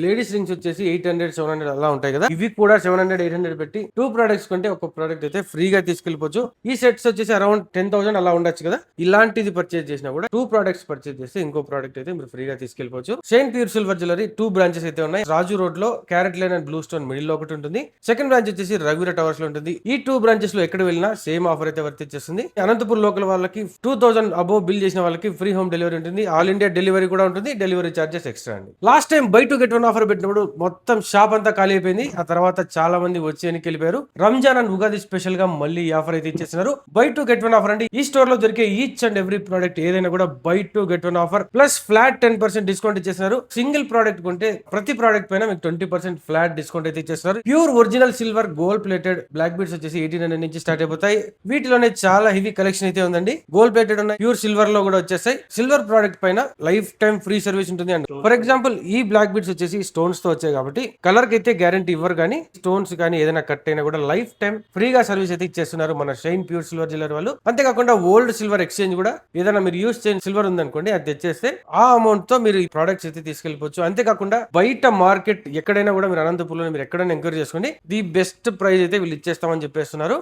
Ladies rings వచ్చేసి 800-700 అలా ఉంటాయి కదా, ఇవి కూడా 700-800 పెట్టి 2 ప్రొడక్ట్స్ కొంటే ఒక ప్రోడక్ట్ అయితే ఫ్రీగా తీసుకెళ్ళిపోవచ్చు. ఈ సెట్స్ వచ్చేసి అరౌండ్ 10,000 అలా ఉండొచ్చు కదా. ఇలాంటిది పర్చేజ్ చేసినా కూడా 2 ప్రొడక్ట్స్ పర్చేజ్ చేస్తే ఇంకో ప్రోడక్ట్ అయితే మీరు ఫ్రీగా తీసుకెళ్ళిపోవచ్చు. Shine pure silver jewellery 2 branches అయితే ఉన్నాయి. రాజు రోడ్ లో carat line and blue stone middle లో ఒకటి ఉంటుంది. సెకండ్ బ్రాంచ్ వచ్చేసి రఘువీర టవర్స్ లో ఉంటుంది. ఈ 2 బ్రాంచెస్ లో ఎక్కడ వెళ్ళినా సేమ్ ఆఫర్ అయితే వర్తించేస్తుంది. అనంతపురం లోకల్ వాళ్ళకి 2000 అబోవ్ బిల్ చేసిన వాళ్ళకి ఫ్రీ హోమ్ డెలివరీ ఉంటుంది. ఆల్ ఇండియా డెలివరీ కూడా ఉంటుంది. డెలివరీ చార్జెస్ ఎక్స్ట్రా అండి. Last time by to get one offer పెట్టినప్పుడు మొత్తం షాప్ అంతా ఖాళీ అయిపోయింది. ఆ తర్వాత చాలా మంది వచ్చి వెనక్కి వెళ్ళిపోయారు. రంజాన్ అండ్ ఉగాది స్పెషల్ గా మళ్ళీ ఈ ఆఫర్ అయితే ఇచ్చేస్తున్నారు. By to get one offer అండి. ఈ స్టోర్ లో దొరికే ఈచ్ అండ్ ఎవ్రీ ప్రోడక్ట్ ఏదైనా కూడా by to get one offer plus flat 10% discount ఇచ్చేస్తున్నారు. సింగిల్ ప్రోడక్ట్ కొంటే ప్రతి ప్రోడక్ట్ పైన మీకు 20% ఫ్లాట్ డిస్కౌంట్ అయితే ఇచ్చేస్తున్నారు. Pure original silver gold plated black beads వచ్చేసి 1800 నుంచి స్టార్ట్ అయిపోతాయి. వీటిలోనే చాలా హెవీ కలెక్షన్ అయితే ఉందండి. గోల్డ్ ప్లేటెడ్ ఉన్నాయి, ప్యూర్ సిల్వర్ లో కూడా వచ్చేస్తాయి. సిల్వర్ ప్రోడక్ట్ పైన లైఫ్ టైం ఫ్రీ సర్వీస్ ఉంటుంది అండి. ఫర్ ఎగ్జాంపుల్ ఈ బ్లాక్ బీడ్స్ వచ్చేసి స్టోన్స్ తో వచ్చాయి కాబట్టి కలర్ కి అయితే గ్యారంటీ ఇవ్వరు, కానీ స్టోన్స్ కానీ ఏదైనా కట్ అయినా కూడా లైఫ్ టైం ఫ్రీగా సర్వీస్ అయితే ఇచ్చేస్తున్నారు మన షైన్ ప్యూర్ సిల్వర్ జ్యువెలరీ వాళ్ళు. అంతేకాకుండా ఓల్డ్ సిల్వర్ ఎక్స్చేంజ్ కూడా ఏదైనా మీరు యూస్ చేయని సిల్వర్ ఉందనుకోండి, అది తెచ్చేస్తే ఆ అమౌంట్ తో మీరు ఈ ప్రొడక్ట్స్ అయితే తీసుకెళ్లిపోవచ్చు. అంతేకాకుండా బయట మార్కెట్ ఎక్కడైనా కూడా మీరు అనంతపురంలో మీరు ఎక్కడైనా ఎంక్వైరీ చేసుకోండి, ది బెస్ట్ ప్రైస్ అయితే వీళ్ళు ఇచ్చేస్తామని చెప్పేస్తున్నారు.